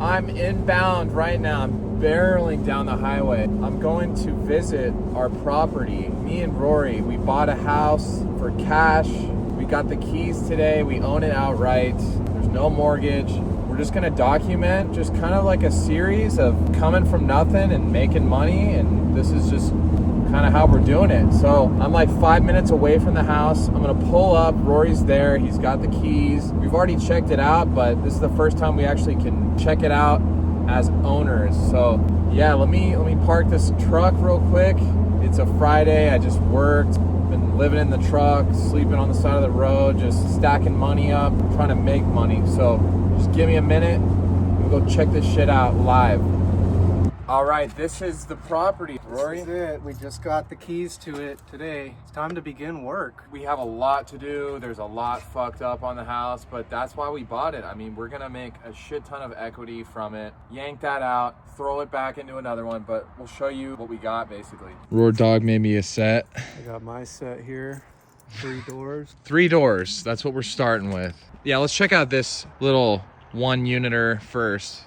I'm inbound right now. I'm barreling down the highway. I'm going to visit our property. Me and Rory, we bought a house for cash. We got the keys today. We own it outright. There's no mortgage. We're just gonna document just kind of like a series of coming from nothing and making money, and this is just kind of how we're doing it. So I'm like 5 minutes away from the house. I'm gonna pull up. Rory's there. He's got the keys. We've already checked it out, but this is the first time we actually can check it out as owners. So yeah, let me park this truck real quick. It's a Friday. I just worked. Been living in the truck, sleeping on the side of the road, just stacking money up, trying to make money. So just give me a minute. We'll go check this shit out live. All right, this is the property, Rory. This is it. We just got the keys to it today. It's time to begin work. We have a lot to do. There's a lot fucked up on the house, but that's why we bought it. I mean, we're gonna make a shit ton of equity from it. Yank that out, throw it back into another one, but we'll show you what we got basically. Roar Dog made me a set. I got my set here. 3 doors. 3 doors. That's what we're starting with. Yeah, let's check out this little 1-uniter first.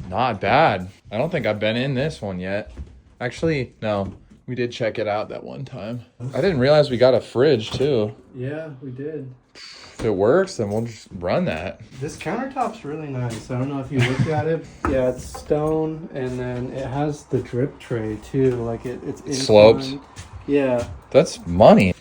Not bad. I don't think I've been in this one yet. Actually, no. We did check it out that one time. I didn't realize we got a fridge too. Yeah, we did. If it works, then we'll just run that. This countertop's really nice. I don't know if you looked at it. Yeah, it's stone, and then it has the drip tray too. Like it's slopes. inclined. Yeah. That's money.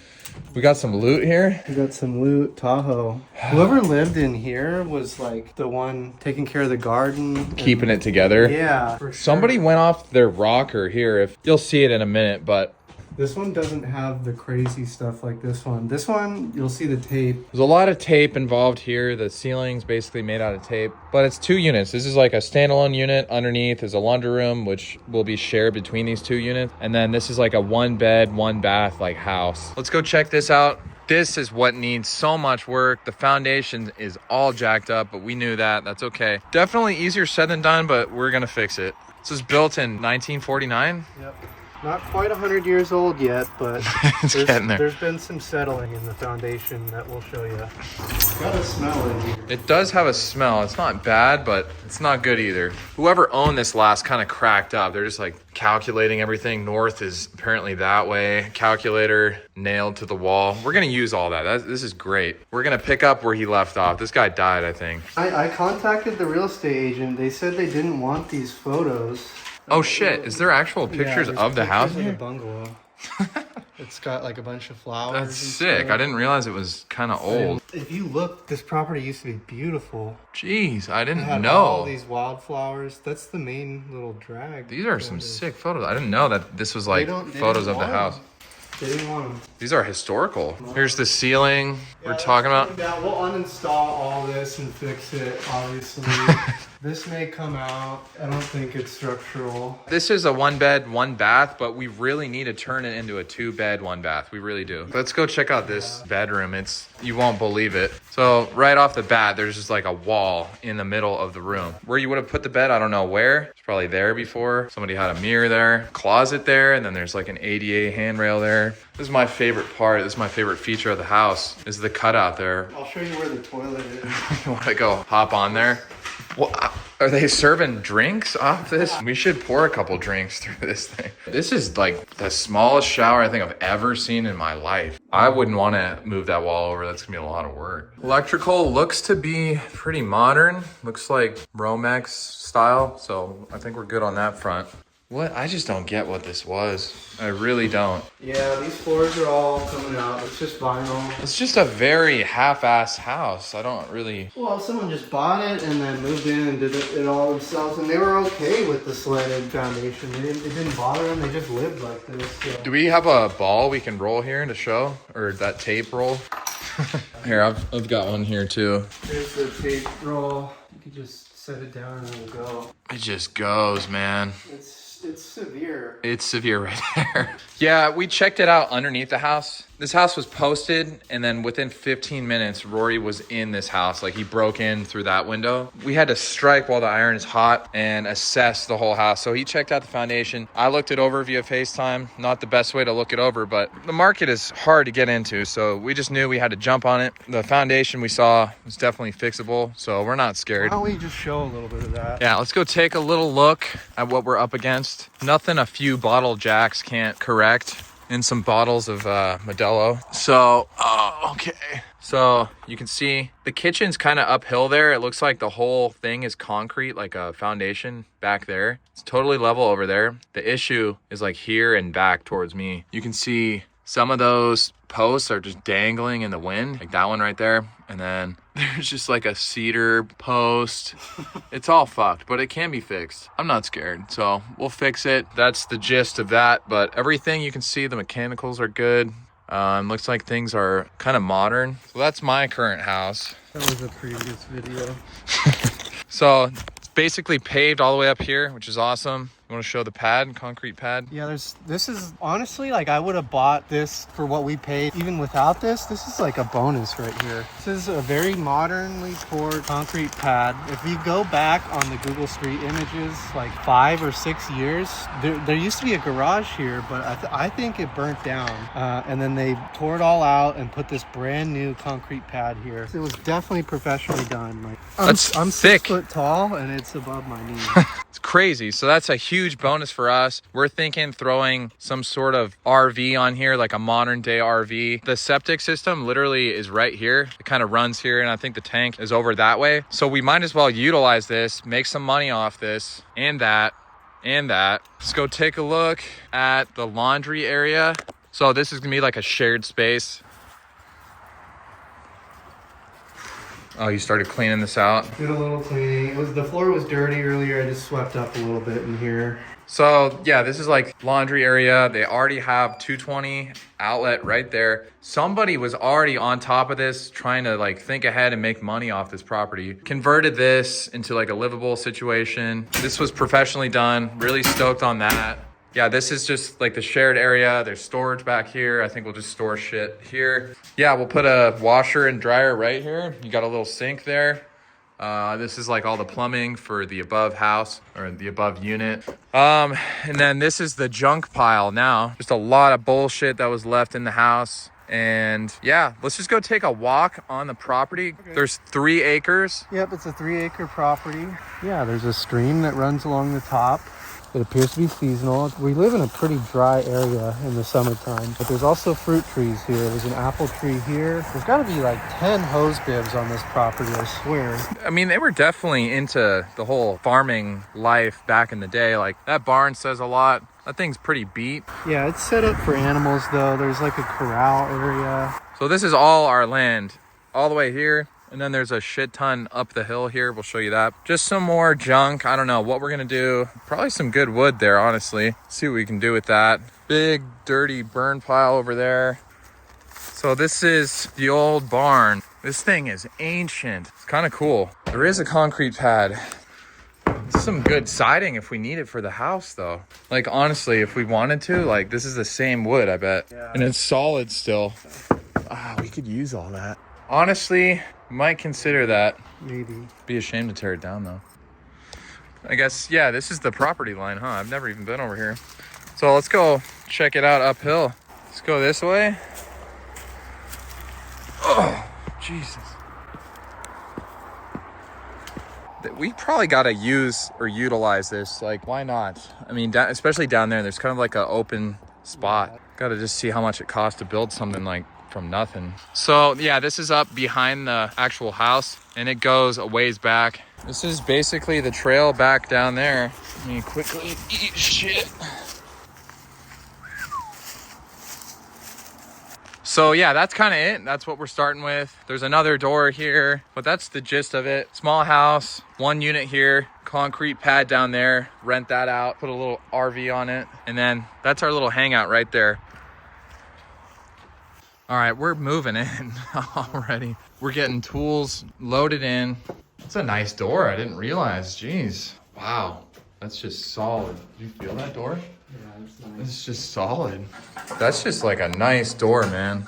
We got some loot here. We got some loot, Tahoe. Whoever lived in here was like the one taking care of the garden. Keeping it together. Yeah, for sure. Somebody went off their rocker here. If you'll see it in a minute, but this one doesn't have the crazy stuff like this one. This one, you'll see the tape. there's a lot of tape involved here. The ceiling's basically made out of tape, but it's 2 units. This is like a standalone unit. Underneath is a laundry room, which will be shared between these 2 units. And then this is like a 1-bed, 1-bath like house. Let's go check this out. This is what needs so much work. The foundation is all jacked up, but we knew that. That's okay. Definitely easier said than done, but we're gonna fix it. This was built in 1949. Yep. Not quite 100 years old yet, but It's getting there. There's been some settling in the foundation that we'll show you. Got a smell in here. It does have a smell. It's not bad, but it's not good either. Whoever owned this last kind of cracked up. They're just like calculating everything. North is apparently that way. Calculator nailed to the wall. We're going to use all that. This is great. We're going to pick up where he left off. This guy died, I think. I contacted the real estate agent. They said they didn't want these photos. Oh shit, is there actual pictures there's of the house pictures here? of the bungalow. It's got like a bunch of flowers. That's and sick. stuff. I didn't realize it was kind of old. If you look, this property used to be beautiful. Jeez, I It didn't had all know. these wildflowers. That's the main little drag. These are some sick photos. I didn't know that this was like They photos of didn't the want house. them. They didn't want them. These are historical. Here's the ceiling we're Yeah, talking that's about. coming down. We'll uninstall all this and fix it, obviously. This may come out. I don't think it's structural. This is a 1-bed, 1-bath, but we really need to turn it into a 2-bed, 1-bath. We really do. Let's go check out this bedroom. You won't believe it. So right off the bat, there's just like a wall in the middle of the room. Where you would have put the bed, I don't know where. It's probably there before. Somebody had a mirror there, closet there, and then there's like an ADA handrail there. This is my favorite part. This is my favorite feature of the house is the cutout there. I'll show you where the toilet is. You want to go hop on there? What? Are they serving drinks off this? We should pour a couple drinks through this thing. This is like the smallest shower I think I've ever seen in my life. I wouldn't want to move that wall over. That's gonna be a lot of work. Electrical looks to be pretty modern. Looks like Romex style. So I think we're good on that front. What? I just don't get what this was. I really don't. Yeah, these floors are all coming out. It's just vinyl. It's just a very half-ass house. I don't really... Well, someone just bought it and then moved in and did it all themselves, and they were okay with the slanted foundation. It didn't bother them. They just lived like this. So. Do we have a ball we can roll here to show? Or that tape roll? Here, I've got one here too. Here's the tape roll. You can just set it down and it'll go. It just goes, man. It's severe. It's severe right there. Yeah, we checked it out underneath the house. This house was posted, and then within 15 minutes, Rory was in this house. Like, he broke in through that window. We had to strike while the iron is hot and assess the whole house. So he checked out the foundation. I looked it over via FaceTime. Not the best way to look it over, but the market is hard to get into. So we just knew we had to jump on it. The foundation we saw was definitely fixable, so we're not scared. Why don't we just show a little bit of that? Yeah, let's go take a little look at what we're up against. Nothing a few bottle jacks can't correct. And some bottles of Modelo. So, okay. So you can see the kitchen's kind of uphill there. It looks like the whole thing is concrete, like a foundation back there. It's totally level over there. The issue is like here and back towards me. You can see some of those posts are just dangling in the wind, like that one right there. And then there's just like a cedar post. It's all fucked, but it can be fixed. I'm not scared, so we'll fix it. That's the gist of that. But everything you can see, the mechanicals are good. Looks like things are kind of modern. So that's my current house. That was a previous video. So it's basically paved all the way up here, which is awesome. You want to show the pad, concrete pad? Yeah, this is honestly, like, I would have bought this for what we paid. Even without this is like a bonus right here. This is a very modernly poured concrete pad. If you go back on the Google Street Images, like 5 or 6 years, there used to be a garage here, but I think it burnt down. And then they tore it all out and put this brand new concrete pad here. It was definitely professionally done. Like, I'm thick. 6 foot tall and it's above my knees. It's crazy. So that's a huge bonus for us. We're thinking throwing some sort of RV on here, like a modern day RV. The septic system literally is right here. It kind of runs here, and I think the tank is over that way. So we might as well utilize this, make some money off this and that and that. Let's go take a look at the laundry area. So this is gonna be like a shared space. Oh, you started cleaning this out? Did a little cleaning. The floor was dirty earlier. I just swept up a little bit in here. So yeah, this is like laundry area. They already have 220 outlet right there. Somebody was already on top of this, trying to like think ahead and make money off this property. Converted this into like a livable situation. This was professionally done. Really stoked on that. Yeah, this is just like the shared area. There's storage back here. I think we'll just store shit here. Yeah, we'll put a washer and dryer right here. You got a little sink there. This is like all the plumbing for the above house or the above unit. And then this is the junk pile now. Just a lot of bullshit that was left in the house. And yeah, let's just go take a walk on the property. Okay. There's 3 acres. Yep, it's a 3-acre property. Yeah, there's a stream that runs along the top. It appears to be seasonal. We live in a pretty dry area in the summertime, but there's also fruit trees here. There's an apple tree here. There's got to be like 10 hose bibs on this property, I swear. I mean, they were definitely into the whole farming life back in the day. Like, that barn says a lot. That thing's pretty beat. Yeah, it's set up for animals though. There's like a corral area. So this is all our land, all the way here. And then there's a shit ton up the hill here. We'll show you that. Just some more junk. I don't know what we're gonna do. Probably some good wood there, honestly. See what we can do with that. Big, dirty burn pile over there. So this is the old barn. This thing is ancient. It's kind of cool. There is a concrete pad. Some good siding if we need it for the house though. Like, honestly, if we wanted to, like, this is the same wood, I bet. Yeah. And it's solid still. We could use all that. Honestly, might consider that. Maybe. Be ashamed to tear it down though. I guess, yeah, this is the property line, huh? I've never even been over here. So let's go check it out uphill. Let's go this way. Oh, Jesus. We probably got to use or utilize this. Like, why not? I mean, especially down there, there's kind of like an open spot. Got to just see how much it costs to build something like from nothing. So yeah, this is up behind the actual house and it goes a ways back. This is basically the trail back down there. Let me quickly eat shit. So yeah, that's kind of it. That's what we're starting with. There's another door here, but that's the gist of it. Small house, 1 unit here, concrete pad down there, rent that out, put a little RV on it. And then that's our little hangout right there. All right, we're moving in already. We're getting tools loaded in. It's a nice door. I didn't realize. Jeez. Wow. That's just solid. Did you feel that door? Yeah, it's nice. It's just solid. That's just like a nice door, man.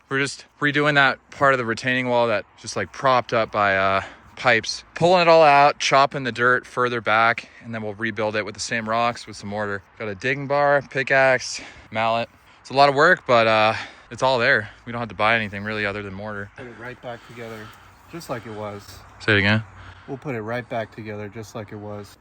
We're just redoing that part of the retaining wall that just like propped up by pipes. Pulling it all out, chopping the dirt further back, and then we'll rebuild it with the same rocks with some mortar. Got a digging bar, pickaxe, mallet. It's a lot of work, but it's all there. We don't have to buy anything really other than mortar. Put it right back together, just like it was. Say it again. We'll put it right back together, just like it was.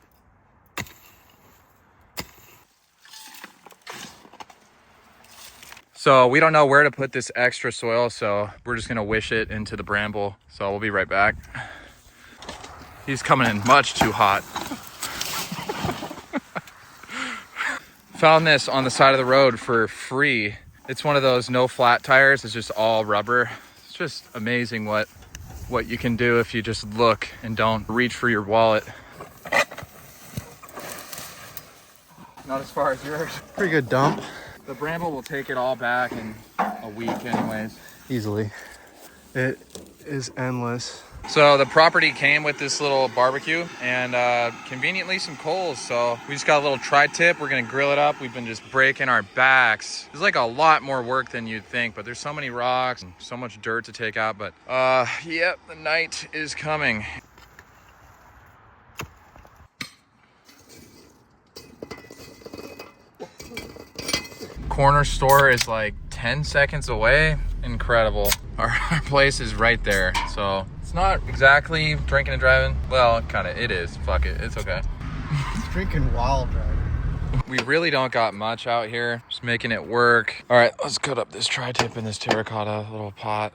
So we don't know where to put this extra soil, so we're just gonna wish it into the bramble. So we'll be right back. He's coming in much too hot. Found this on the side of the road for free. It's one of those no flat tires. It's just all rubber. It's just amazing what you can do if you just look and don't reach for your wallet. Not as far as yours. Pretty good dump. The bramble will take it all back in a week anyways. Easily. It is endless. So the property came with this little barbecue and conveniently some coals. So we just got a little tri-tip. We're gonna grill it up. We've been just breaking our backs. There's like a lot more work than you'd think, but there's so many rocks and so much dirt to take out. But yep, the night is coming. Corner store is like 10 seconds away. Incredible. Our place is right there, so it's not exactly drinking and driving. Well, it is. Fuck it, it's okay. It's drinking while driving. We really don't got much out here, just making it work. All right, let's cut up this tri-tip in this terracotta little pot.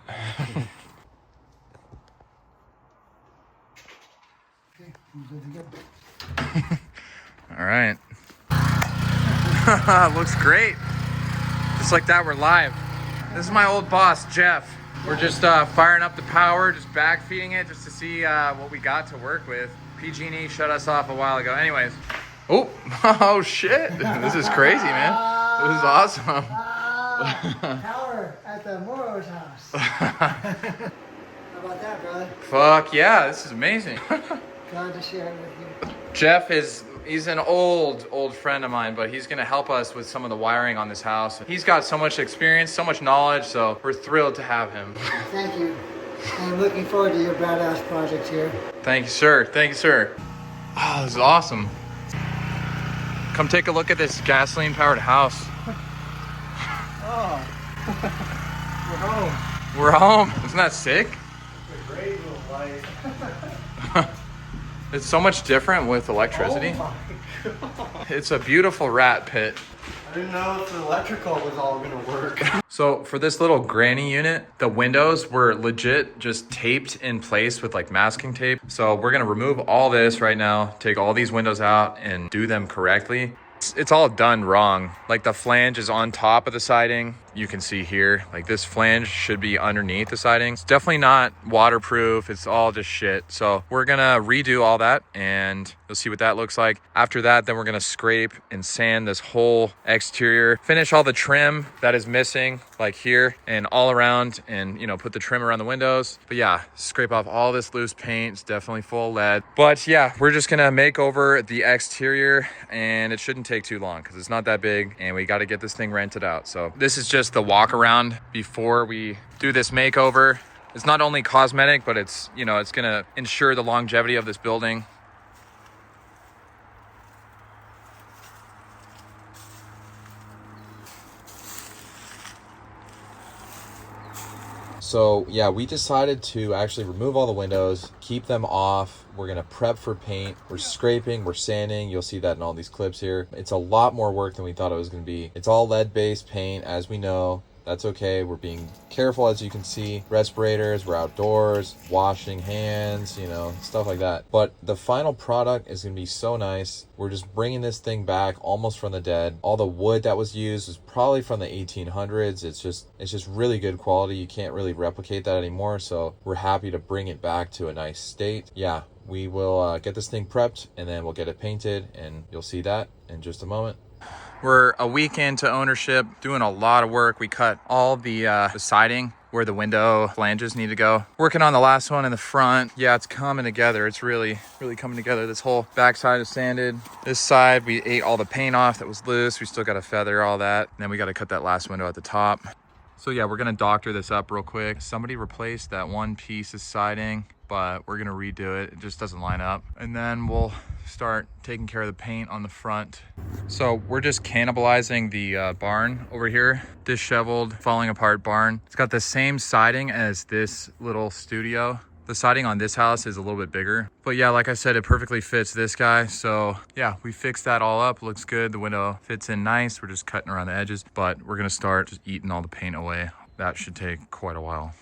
All right. Looks great. Just like that, we're live. This is my old boss, Jeff. We're just firing up the power, just backfeeding it just to see what we got to work with. PG&E shut us off a while ago. Anyways. Oh shit. This is crazy, man. This is awesome. Power at the Moro's house. How about that, brother? Fuck yeah, this is amazing. Glad to share it with you. Jeff he's an old friend of mine, but he's gonna help us with some of the wiring on this house. He's got so much experience, so much knowledge, so we're thrilled to have him. Thank you. I'm looking forward to your badass project here. Thank you, sir. Thank you, sir. Oh, this is awesome. Come take a look at this gasoline-powered house. Oh. We're home. We're home. Isn't that sick? It's a great little light. It's so much different with electricity. Oh my God. It's a beautiful rat pit. I didn't know if the electrical was all gonna work. So for this little granny unit, the windows were legit just taped in place with like masking tape. So we're gonna remove all this right now, take all these windows out and do them correctly. It's all done wrong. Like the flange is on top of the siding. You can see here, like this flange should be underneath the siding. It's definitely not waterproof. It's all just shit. So we're gonna redo all that and you'll see what that looks like. After that, then we're gonna scrape and sand this whole exterior, finish all the trim that is missing, like here and all around, and put the trim around the windows. But yeah, scrape off all this loose paint. It's definitely full lead. But yeah, we're just gonna make over the exterior and it shouldn't take too long because it's not that big and we got to get this thing rented out. So this is just the walk around before we do this makeover. It's not only cosmetic, but it's it's gonna ensure the longevity of this building. So yeah, we decided to actually remove all the windows, keep them off. We're gonna prep for paint. We're scraping, we're sanding. You'll see that in all these clips here. It's a lot more work than we thought it was gonna be. It's all lead-based paint, as we know. That's okay. We're being careful, as you can see. Respirators, we're outdoors, washing hands, stuff like that. But the final product is gonna be so nice. We're just bringing this thing back almost from the dead. All the wood that was used is probably from the 1800s. It's just really good quality. You can't really replicate that anymore. So we're happy to bring it back to a nice state. Yeah, we will get this thing prepped and then we'll get it painted and you'll see that in just a moment. We're a week into ownership, doing a lot of work. We cut all the siding where the window flanges need to go. Working on the last one in the front. Yeah, it's coming together. It's really coming together. This whole backside is sanded. This side, we ate all the paint off that was loose. We still got to feather all that. And then we got to cut that last window at the top. So yeah, we're gonna doctor this up real quick. Somebody replaced that one piece of siding, but we're gonna redo it. It just doesn't line up. And then we'll start taking care of the paint on the front. So we're just cannibalizing the barn over here. Disheveled, falling apart barn. It's got the same siding as this little studio. The siding on this house is a little bit bigger. But yeah, like I said, it perfectly fits this guy. So yeah, we fixed that all up. Looks good. The window fits in nice. We're just cutting around the edges, but we're gonna start just eating all the paint away. That should take quite a while.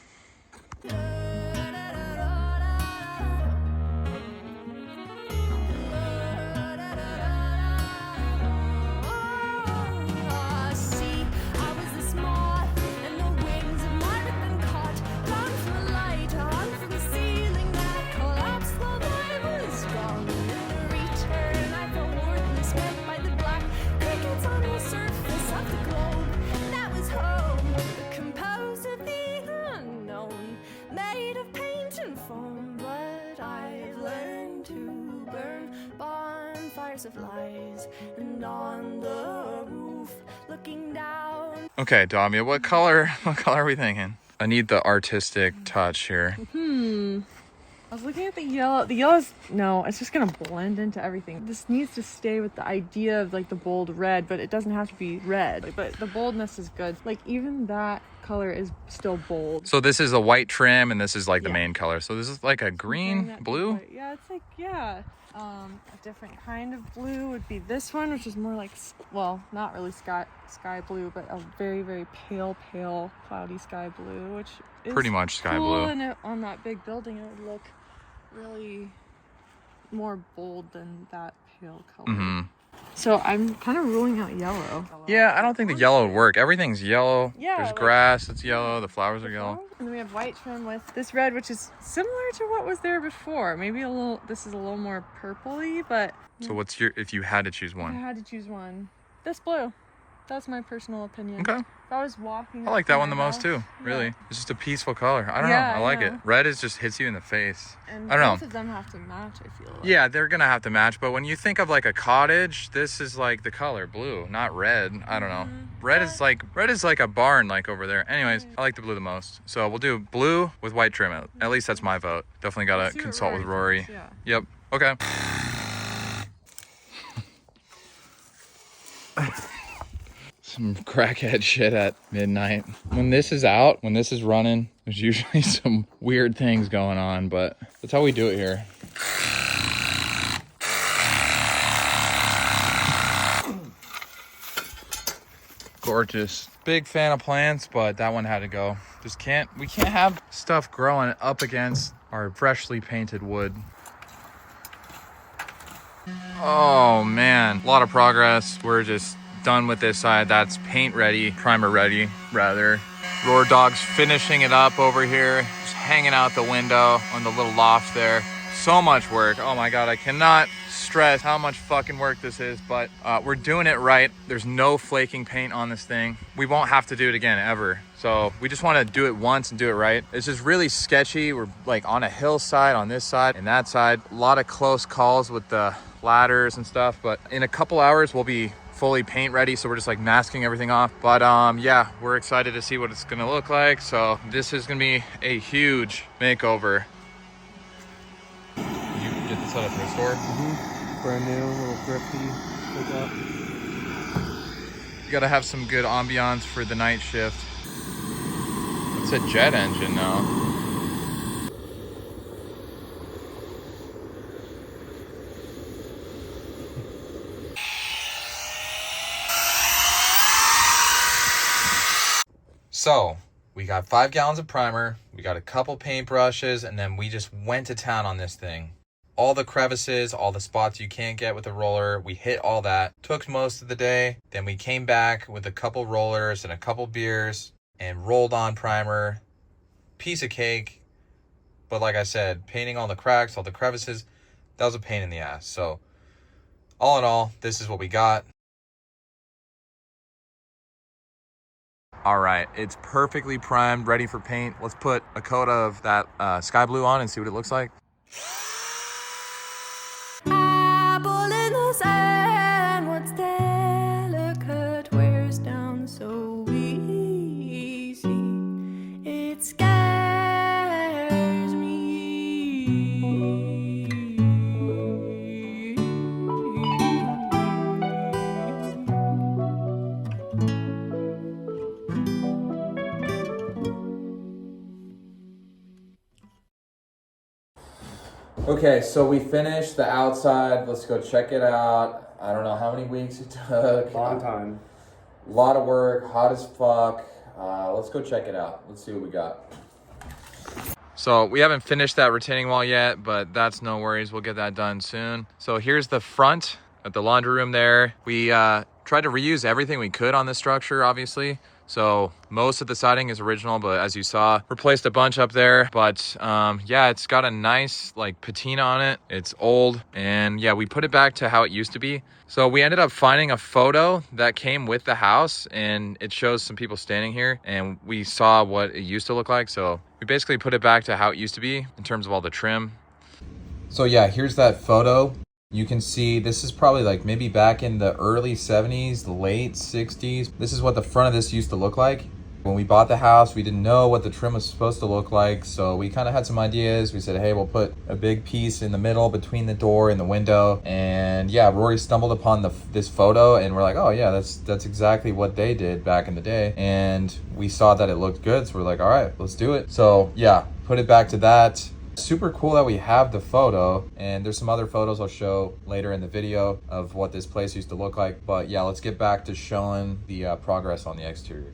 Of lies, and on the roof looking down. Okay, Damia, what color are we thinking? I need the artistic touch here. I was looking at the yellow. The yellow's, no, it's just gonna blend into everything. This needs to stay with the idea of like the bold red, but it doesn't have to be red. But the boldness is good. Like even that color is still bold. So this is a white trim and this is like the main color. So this is like a green, blue? Yeah, it's like, yeah. A different kind of blue would be this one, which is more like, well, not really sky blue, but a very, very pale, cloudy sky blue, which is pretty much sky cool. blue. And on that big building, it would look really more bold than that pale color. Mm-hmm. So I'm kind of ruling out yellow. Yeah, I don't think the yellow would work. Everything's yellow. Yeah, there's like, grass that's yellow. The flowers are yellow. And then we have white trim with this red, which is similar to what was there before. Maybe this is a little more purpley, but. So what's if you had to choose If I one? had to choose one. This blue. That's my personal opinion. Okay. If I was walking. I like that one the my most too, house, really. yeah. It's just a peaceful color. I don't Yeah, know. I I like know. it. Red is just hits you in the face. And I don't both know. of them have to match, I feel like. Yeah, they're gonna have to match, but when you think of like a cottage, this is like the color blue, not red. I don't know. Red is like a barn like over there. Anyways, I like the blue the most. So we'll do blue with white trim. At least that's my vote. Definitely gotta See what consult with Rory. thinks, yeah. Yep. Okay. Some crackhead shit at midnight. When this is out, when this is running, there's usually some weird things going on, but that's how we do it here. Gorgeous. Big fan of plants, but that one had to go. We can't have stuff growing up against our freshly painted wood. Oh man, a lot of progress. We're just done with this side. That's paint ready, primer ready, rather. Roar Dog's finishing it up over here, just hanging out the window on the little loft there. So much work. Oh my God, I cannot stress how much fucking work this is, but we're doing it right. There's no flaking paint on this thing. We won't have to do it again ever. So we just want to do it once and do it right. It's just really sketchy. We're like on a hillside on this side and that side. A lot of close calls with the ladders and stuff, but in a couple hours we'll be fully paint ready, so we're just like masking everything off. But yeah, we're excited to see what it's gonna look like. So this is gonna be a huge makeover. You get this out of the store? Brand new, little thrifty pickup. You gotta have some good ambiance for the night shift. It's a jet engine now. So we got 5 gallons of primer, we got a couple paint brushes, and then we just went to town on this thing. All the crevices, all the spots you can't get with a roller, we hit all that. Took most of the day. Then we came back with a couple rollers and a couple beers and rolled on primer. Piece of cake. But like I said, painting all the cracks, all the crevices, that was a pain in the ass. So all in all, this is what we got. All right, it's perfectly primed, ready for paint. Let's put a coat of that sky blue on and see what it looks like. Apple in the sand, what's delicate wears down so easy. It scares me. Okay, so we finished the outside. Let's go check it out. I don't know how many weeks it took. Long time. A lot of work, hot as fuck. Let's go check it out. Let's see what we got. So we haven't finished that retaining wall yet, but that's no worries. We'll get that done soon. So here's the front at the laundry room there. We tried to reuse everything we could on this structure, obviously. So most of the siding is original, but as you saw, replaced a bunch up there. But yeah, it's got a nice like patina on it. It's old, and yeah, we put it back to how it used to be. So we ended up finding a photo that came with the house, and it shows some people standing here, and we saw what it used to look like. So we basically put it back to how it used to be in terms of all the trim. So yeah, here's that photo. You can see this is probably like maybe back in the early 70s, the late 60s. This is what the front of this used to look like. When we bought the house, we didn't know what the trim was supposed to look like. So we kind of had some ideas. We said, hey, we'll put a big piece in the middle between the door and the window. And yeah, Rory stumbled upon this photo, and we're like, oh yeah, that's exactly what they did back in the day. And we saw that it looked good. So we're like, all right, let's do it. So yeah, put it back to that. Super cool that we have the photo, and there's some other photos I'll show later in the video of what this place used to look like. But yeah, let's get back to showing the progress on the exterior.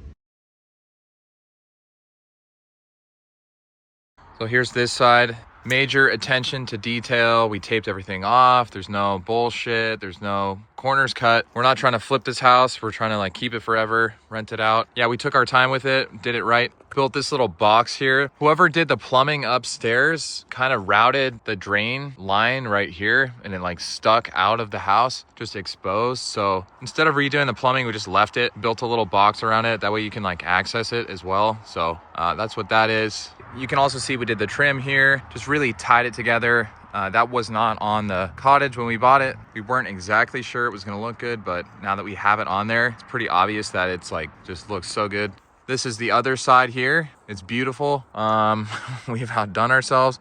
So here's this side. Major attention to detail. We taped everything off. There's no bullshit. There's no corners cut. We're not trying to flip this house. We're trying to like keep it forever, rent it out. Yeah, we took our time with it, did it right. Built this little box here. Whoever did the plumbing upstairs kind of routed the drain line right here, and it like stuck out of the house, just exposed. So instead of redoing the plumbing, we just left it, built a little box around it. That way you can like access it as well. So that's what that is. You can also see we did the trim here, just really tied it together. That was not on the cottage when we bought it. We weren't exactly sure it was gonna look good, but now that we have it on there, it's pretty obvious that it's like, just looks so good. This is the other side here. It's beautiful. We've outdone ourselves.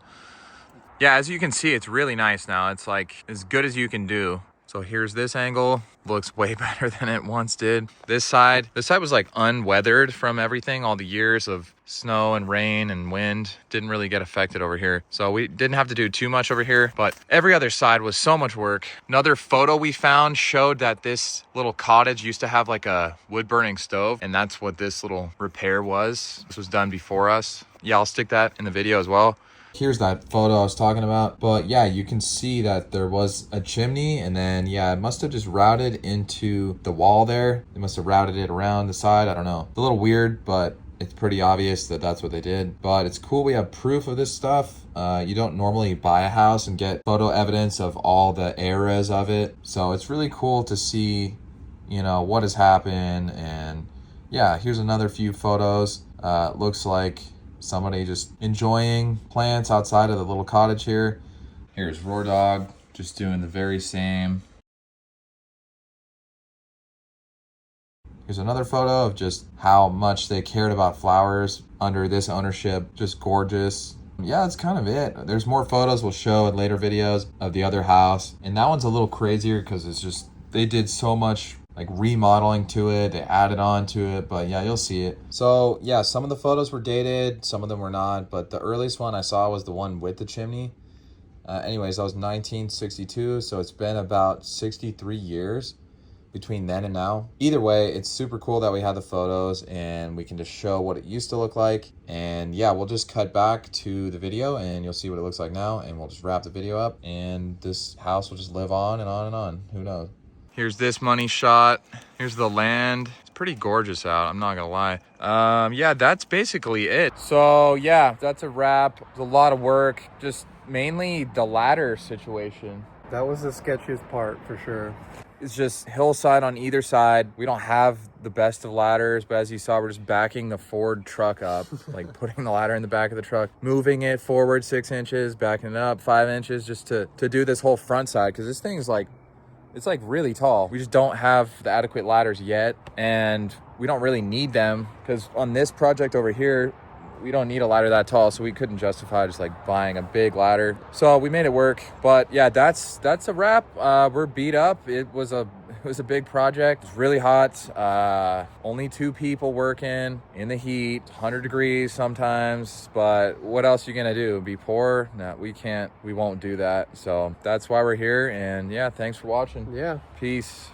Yeah, as you can see, it's really nice now. It's like as good as you can do. So here's this angle. Looks way better than it once did. This side was like unweathered from everything, all the years of snow and rain and wind. Didn't really get affected over here. So we didn't have to do too much over here, but every other side was so much work. Another photo we found showed that this little cottage used to have like a wood burning stove, and that's what this little repair was. This was done before us. Yeah, I'll stick that in the video as well. Here's that photo I was talking about. But yeah, you can see that there was a chimney, and then yeah, it must have just routed into the wall there. They must have routed it around the side. I don't know. It's a little weird, but it's pretty obvious that that's what they did. But it's cool we have proof of this stuff. You don't normally buy a house and get photo evidence of all the eras of it. So it's really cool to see, you know, what has happened. And yeah, here's another few photos. Looks like somebody just enjoying plants outside of the little cottage here. Here's Roar Dog just doing the very same. Here's another photo of just how much they cared about flowers under this ownership. Just gorgeous. Yeah, that's kind of it. There's more photos we'll show in later videos of the other house. And that one's a little crazier because it's just, they did so much like remodeling to it, they added on to it, but yeah, you'll see it. So yeah, some of the photos were dated, some of them were not, but the earliest one I saw was the one with the chimney. Anyways, that was 1962, so it's been about 63 years between then and now. Either way, it's super cool that we have the photos and we can just show what it used to look like. And yeah, we'll just cut back to the video and you'll see what it looks like now, and we'll just wrap the video up, and this house will just live on and on and on. Who knows? Here's this money shot. Here's the land. It's pretty gorgeous out, I'm not gonna lie. Yeah, that's basically it. So yeah, that's a wrap. It's a lot of work. Just mainly the ladder situation. That was the sketchiest part for sure. It's just hillside on either side. We don't have the best of ladders, but as you saw, we're just backing the Ford truck up, like putting the ladder in the back of the truck, moving it forward 6 inches, backing it up 5 inches just to do this whole front side. Cause this thing's like, it's like really tall. We just don't have the adequate ladders yet. And we don't really need them because on this project over here, we don't need a ladder that tall, so we couldn't justify just like buying a big ladder. So we made it work. But yeah, that's a wrap. We're beat up. It was a big project. It's really hot. Only 2 people working in the heat, 100 degrees sometimes. But what else are you gonna do? Be poor? No, we can't. We won't do that. So that's why we're here. And yeah, thanks for watching. Yeah. Peace.